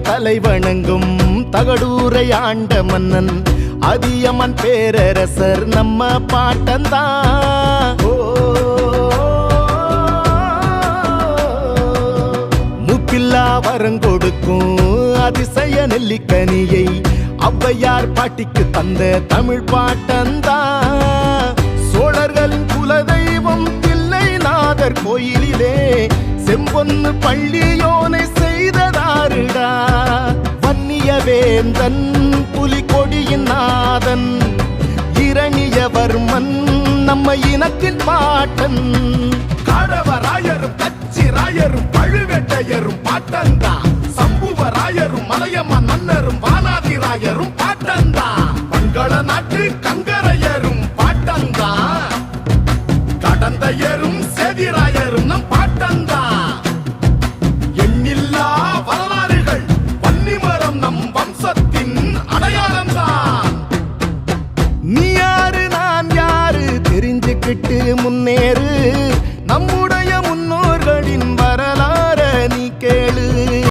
தலை வணங்கும் தகடூரை ஆண்ட மன்னன் அதியமன் பேரரசர் நம்ம பாட்டந்தான். முப்பில்லா வரங்கொடுக்கும் அதிசய நெல்லிக்கனியை ஔவையார் பாட்டிக்கு தந்த தமிழ் பாட்டந்தான். சோழர்களின் குலதெய்வம் தில்லைநாதர் கோயிலிலே செம்பொன்னு பள்ளியோனை செய்ததாருடா. வன்னியவேந்தன் புலிகொடியின் நாதன் இரணியவர்மன் நம்ம இனத்தின் பாட்டன். காடவராயரும் கச்சிராயரும் பழுவேட்டையரும் பாட்டந்தா. சம்புவராயரும் மலையம்மன் மன்னரும் வானாதிராயரும் பாட்டந்தா. மங்கள நாட்டு கங்கரையரும் பாட்டந்தா. கடந்தையரும் சேதிராயரும் நம் பாட்டந்தா. எண்ணில்லா வரலாறுகள் வன்னிமரம் நம் வம்சத்தின் அடையாளம்தான். நீ யாரு நான் யாரு தெரிஞ்சுக்கிட்டு முன்னேறு. நம்முடைய